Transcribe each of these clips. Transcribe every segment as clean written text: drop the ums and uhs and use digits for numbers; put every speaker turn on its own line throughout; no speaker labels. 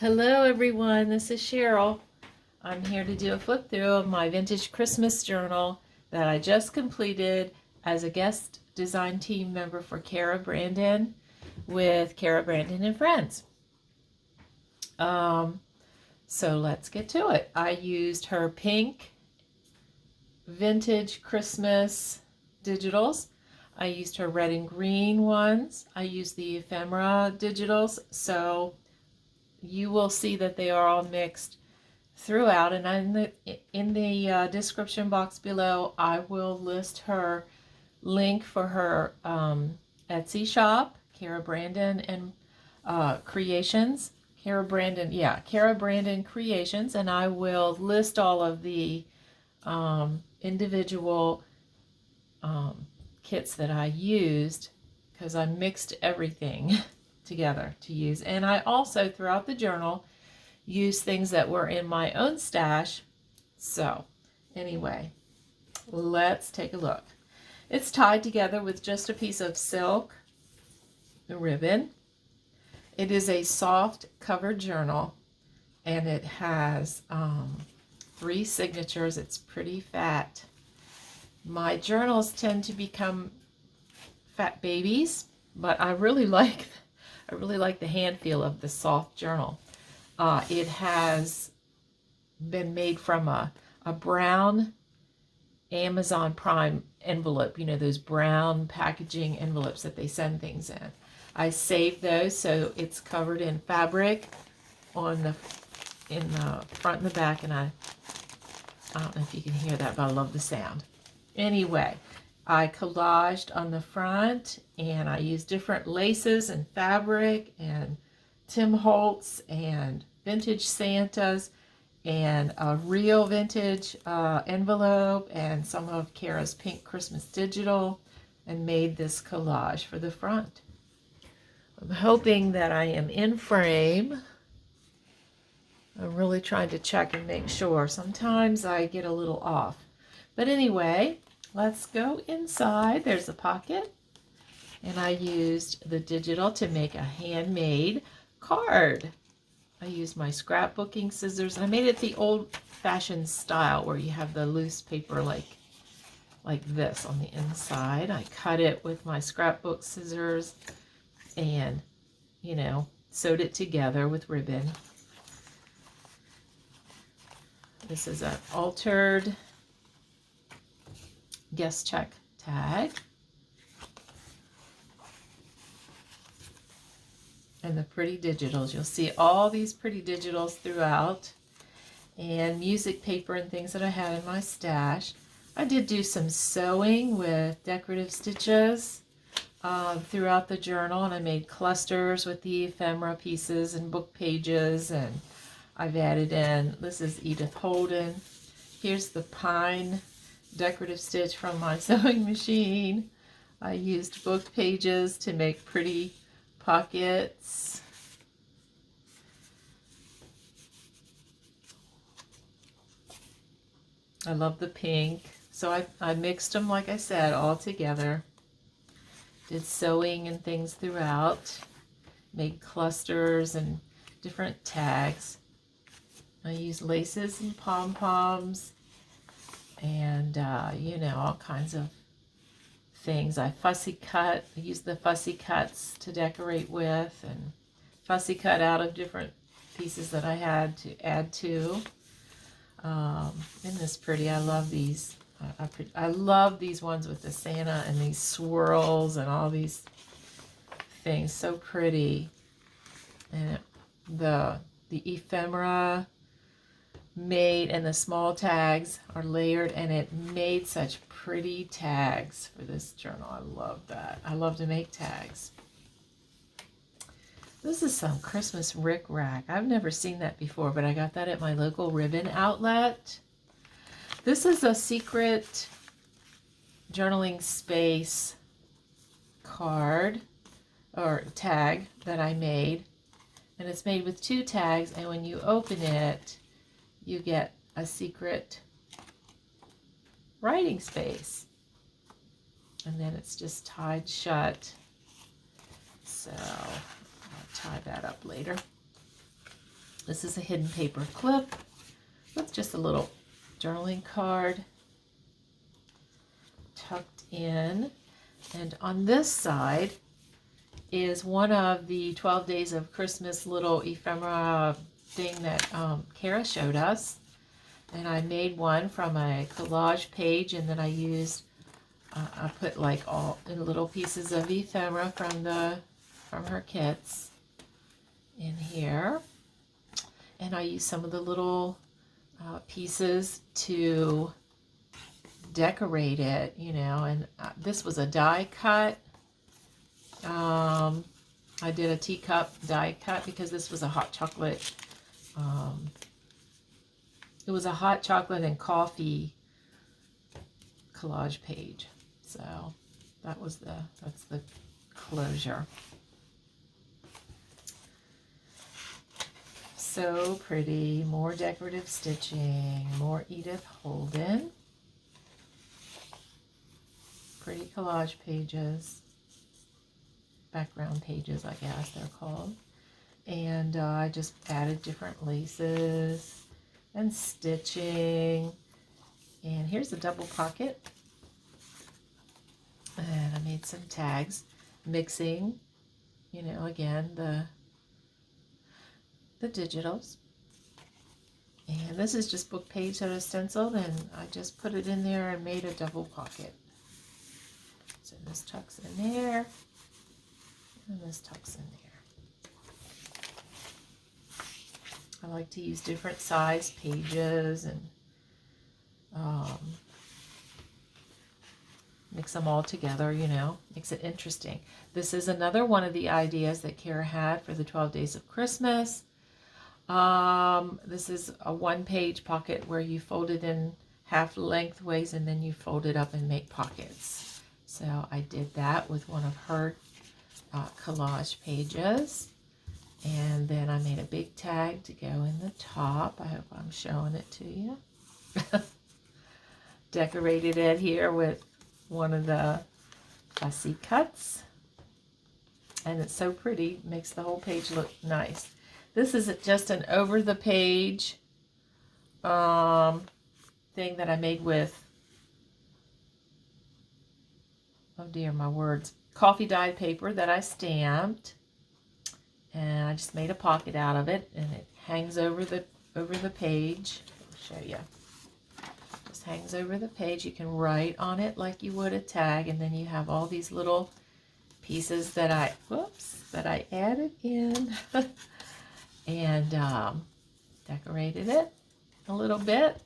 Hello everyone, this is Cheryl. I'm here to do a flip through of my vintage Christmas journal that I just completed as a guest design team member for Cara Brandon with Cara Brandon and Friends. So let's get to it. I used her pink vintage Christmas digitals. I used her red and green ones. I used the Ephemera digitals. So you will see that they are all mixed throughout, and in the description box below I will list her link for her Etsy shop, Cara Brandon and Creations. Cara Brandon Creations, and I will list all of the individual kits that I used, because I mixed everything together to use. And I also, throughout the journal, used things that were in my own stash. So anyway, let's take a look. It's tied together with just a piece of silk ribbon. It is a soft covered journal, and it has 3 signatures. It's pretty fat. My journals tend to become fat babies, but I really like the hand feel of the soft journal. It has been made from a brown Amazon Prime envelope, you know, those brown packaging envelopes that they send things in. I saved those, so it's covered in fabric in the front and the back, and I don't know if you can hear that, but I love the sound. Anyway, I collaged on the front, and I used different laces and fabric and Tim Holtz and vintage Santas and a real vintage envelope and some of Cara's pink Christmas digital, and made this collage for the front. I'm hoping that I am in frame. I'm really trying to check and make sure. Sometimes I get a little off. But anyway, let's go inside. There's a pocket, and I used the digital to make a handmade card. I used my scrapbooking scissors. I made it the old-fashioned style where you have the loose paper like this on the inside. I cut it with my scrapbook scissors and, you know, sewed it together with ribbon. This is an altered guest check tag. And the pretty digitals. You'll see all these pretty digitals throughout, and music paper and things that I had in my stash. I did do some sewing with decorative stitches throughout the journal, and I made clusters with the ephemera pieces and book pages, and I've added in, this is Edith Holden. Here's the pine decorative stitch from my sewing machine. I used book pages to make pretty pockets. I love the pink. So I mixed them, like I said, all together. Did sewing and things throughout. Made clusters and different tags. I used laces and pom-poms and, you know, all kinds of things. I fussy cut. I used the fussy cuts to decorate with, and fussy cut out of different pieces that I had to add to. Isn't this pretty? I love these. I love these ones with the Santa and these swirls and all these things. So pretty. And the ephemera made, and the small tags are layered, and it made such pretty tags for this journal. I love that. I love to make tags. This is some Christmas rickrack. I've never seen that before, but I got that at my local ribbon outlet. This is a secret journaling space card or tag that I made, and it's made with 2 tags, and when you open it, you get a secret writing space, and then it's just tied shut. So I'll tie that up later. This is a hidden paper clip with just a little journaling card tucked in. And on this side is one of the 12 Days of Christmas little ephemera thing that Cara showed us. And I made one from a collage page, and then I used, I put like all little pieces of ephemera from her kits in here. And I used some of the little pieces to decorate it, you know, and this was a die cut. I did a teacup die cut because this was a hot chocolate, it was a hot chocolate and coffee collage page. So that's the closure. So pretty. More decorative stitching, more Edith Holden. Pretty collage pages, background pages, I guess they're called. And I just added different laces and stitching. And here's a double pocket. And I made some tags, mixing, you know, again, the digitals. And this is just book page that I stenciled, and I just put it in there and made a double pocket. So this tucks in there, and this tucks in there. I like to use different size pages and mix them all together, you know, makes it interesting. This is another one of the ideas that Cara had for the 12 Days of Christmas. This is a one-page pocket where you fold it in half lengthways and then you fold it up and make pockets. So I did that with one of her collage pages. And then I made a big tag to go in the top. I hope I'm showing it to you. Decorated it here with one of the fussy cuts. And it's so pretty, makes the whole page look nice. This is just an over-the-page thing that I made with, oh dear, my words, coffee dyed paper that I stamped. And I just made a pocket out of it, and it hangs over the page. I'll show you. Just hangs over the page. You can write on it like you would a tag, and then you have all these little pieces that I added in and decorated it a little bit,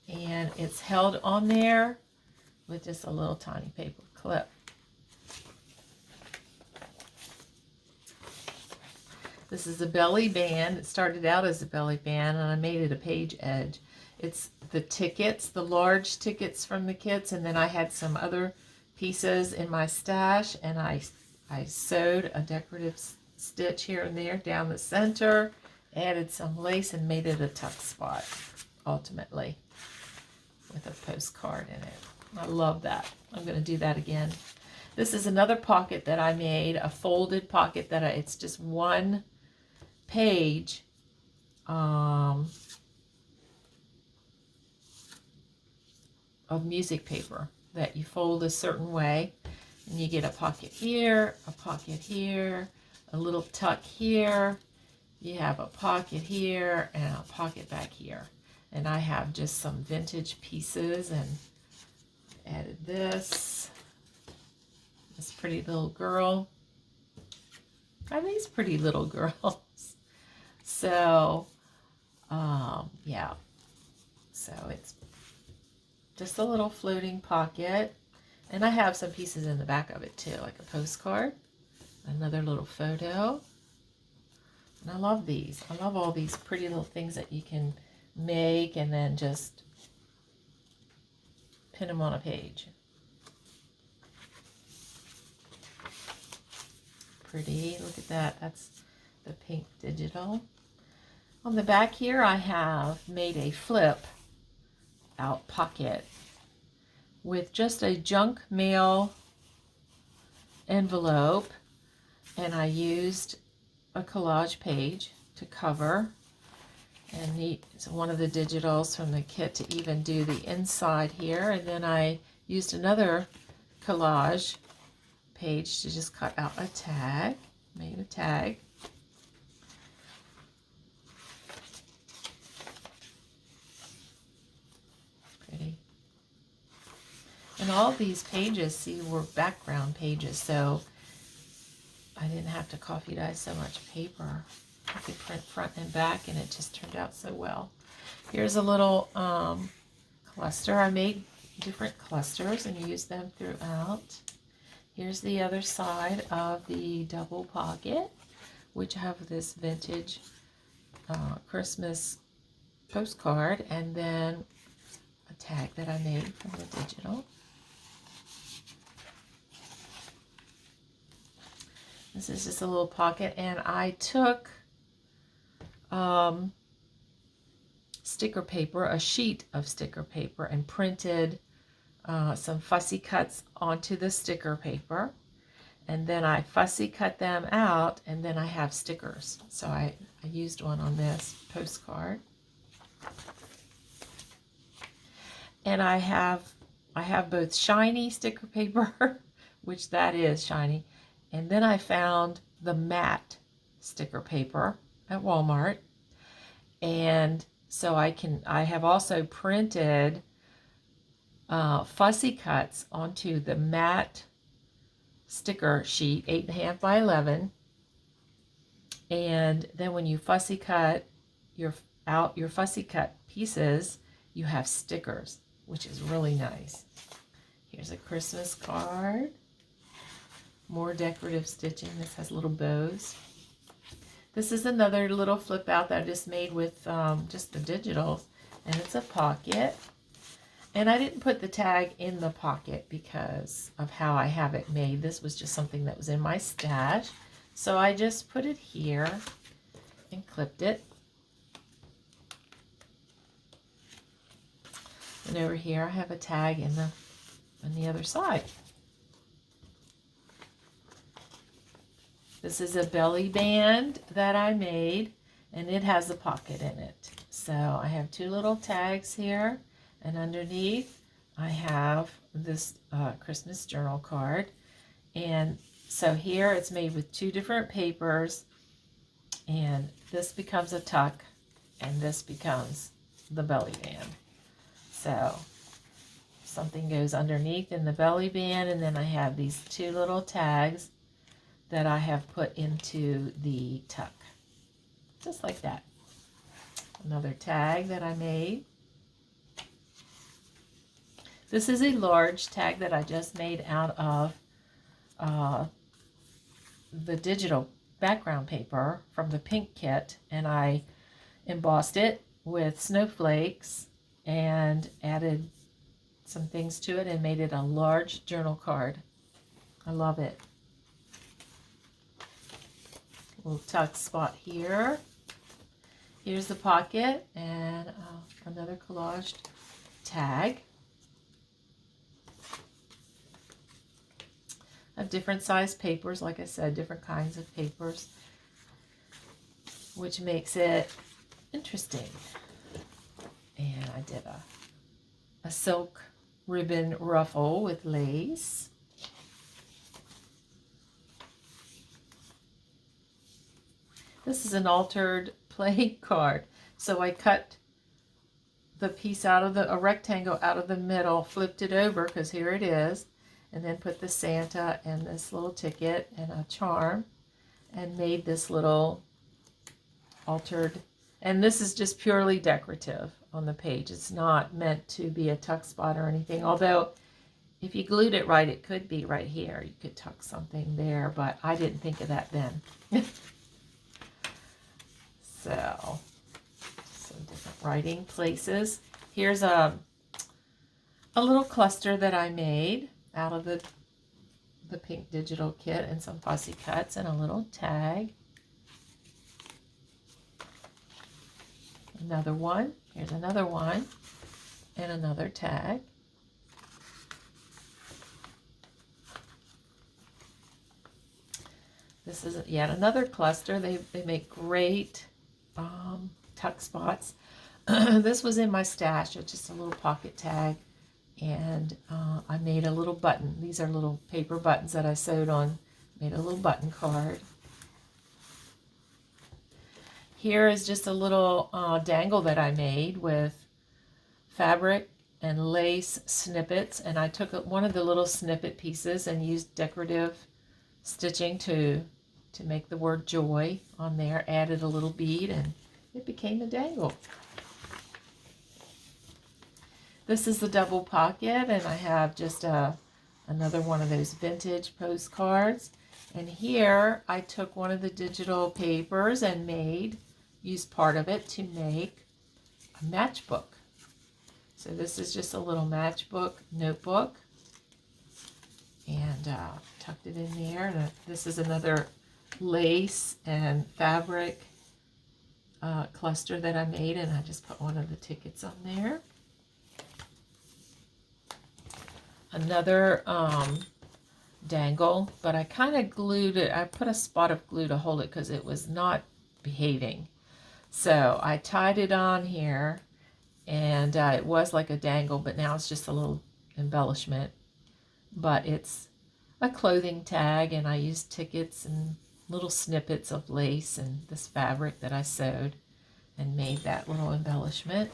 and it's held on there with just a little tiny paper clip. This is a belly band. It started out as a belly band, and I made it a page edge. It's the tickets, the large tickets from the kits, and then I had some other pieces in my stash, and I sewed a decorative stitch here and there down the center, added some lace, and made it a tuck spot, ultimately, with a postcard in it. I love that. I'm going to do that again. This is another pocket that I made, a folded pocket that it's just one page of music paper that you fold a certain way, and you get a pocket here, a little tuck here, you have a pocket here, and a pocket back here. And I have just some vintage pieces, and added this pretty little girl. Are these pretty little girls? So, yeah. So it's just a little floating pocket. And I have some pieces in the back of it too, like a postcard, another little photo. And I love these. I love all these pretty little things that you can make and then just pin them on a page. Pretty. Look at that. That's the pink digital. On the back here, I have made a flip out pocket with just a junk mail envelope, and I used a collage page to cover, And it's one of the digitals from the kit to even do the inside here. And then I used another collage page to just cut out a tag, made a tag. Pretty. And all these pages, see, were background pages, so I didn't have to coffee dye so much paper. I could print front and back, and it just turned out so well. Here's a little cluster. I made different clusters and used them throughout. Here's the other side of the double pocket, which have this vintage Christmas postcard, and then a tag that I made from the digital. This is just a little pocket, and I took sticker paper, a sheet of sticker paper, and printed some fussy cuts onto the sticker paper, and then I fussy cut them out, and then I have stickers. So I used one on this postcard, and I have both shiny sticker paper, which that is shiny, and then I found the matte sticker paper at Walmart, and so I have also printed fussy cuts onto the matte sticker sheet, 8.5 by 11, and then when you fussy cut your fussy cut pieces, you have stickers, which is really nice. Here's a Christmas card, more decorative stitching. This has little bows. This is another little flip out that I just made with just the digitals, and it's a pocket. And I didn't put the tag in the pocket because of how I have it made. This was just something that was in my stash. So I just put it here and clipped it. And over here I have a tag on the other side. This is a belly band that I made, and it has a pocket in it. So I have two little tags here, and underneath I have this Christmas journal card. And so here it's made with two different papers, and this becomes a tuck, and this becomes the belly band. So something goes underneath in the belly band, and then I have these two little tags that I have put into the tuck, just like that. Another tag that I made. This is a large tag that I just made out of the digital background paper from the pink kit, and I embossed it with snowflakes and added some things to it and made it a large journal card. I love it. Little tuck spot here. Here's the pocket, and another collaged tag. I have different size papers, like I said, different kinds of papers, which makes it interesting. And I did a silk ribbon ruffle with lace. This is an altered play card. So I cut the piece out of a rectangle out of the middle, flipped it over because here it is, and then put the Santa and this little ticket and a charm, and made this little altered, and this is just purely decorative on the page. It's not meant to be a tuck spot or anything, although if you glued it right, it could be right here. You could tuck something there, but I didn't think of that then. So, some different writing places. Here's a little cluster that I made out of the pink digital kit, and some fussy cuts and a little tag. Another one. Here's another one and another tag. This is yet another cluster. They make great tuck spots. This was in my stash. It's just a little pocket tag. And I made a little button. These are little paper buttons that I sewed on. Made a little button card. Here is just a little dangle that I made with fabric and lace snippets. And I took one of the little snippet pieces and used decorative stitching to make the word joy on there. Added a little bead and it became a dangle. This is the double pocket, and I have just another one of those vintage postcards. And here I took one of the digital papers and used part of it to make a matchbook. So this is just a little matchbook notebook, and tucked it in there. And this is another lace and fabric cluster that I made, and I just put one of the tickets on there. Another dangle, but I kind of glued it. I put a spot of glue to hold it because it was not behaving. So I tied it on here, and it was like a dangle, but now it's just a little embellishment. But it's a clothing tag, and I used tickets and little snippets of lace and this fabric that I sewed and made that little embellishment.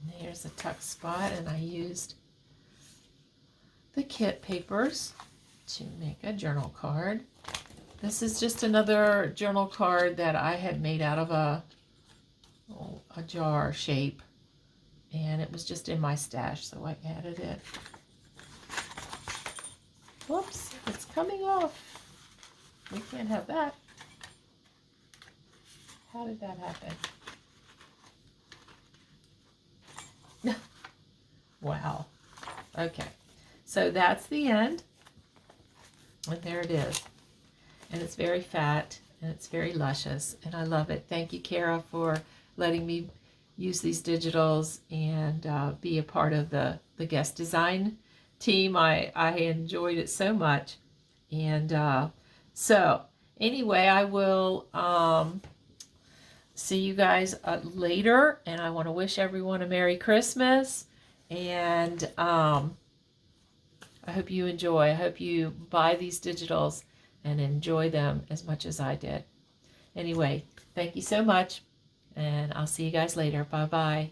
And here's a tuck spot, and I used the kit papers to make a journal card. This is just another journal card that I had made out of a jar shape, and it was just in my stash, so I added it. Whoops, it's coming off. We can't have that. How did that happen? Wow. Okay. So that's the end, and there it is. And it's very fat, and it's very luscious, and I love it. Thank you, Cara, for letting me use these digitals and be a part of the guest design team. I enjoyed it so much. And so anyway, I will see you guys later, and I want to wish everyone a Merry Christmas, and I hope you enjoy. I hope you buy these digitals and enjoy them as much as I did. Anyway, thank you so much, and I'll see you guys later. Bye-bye.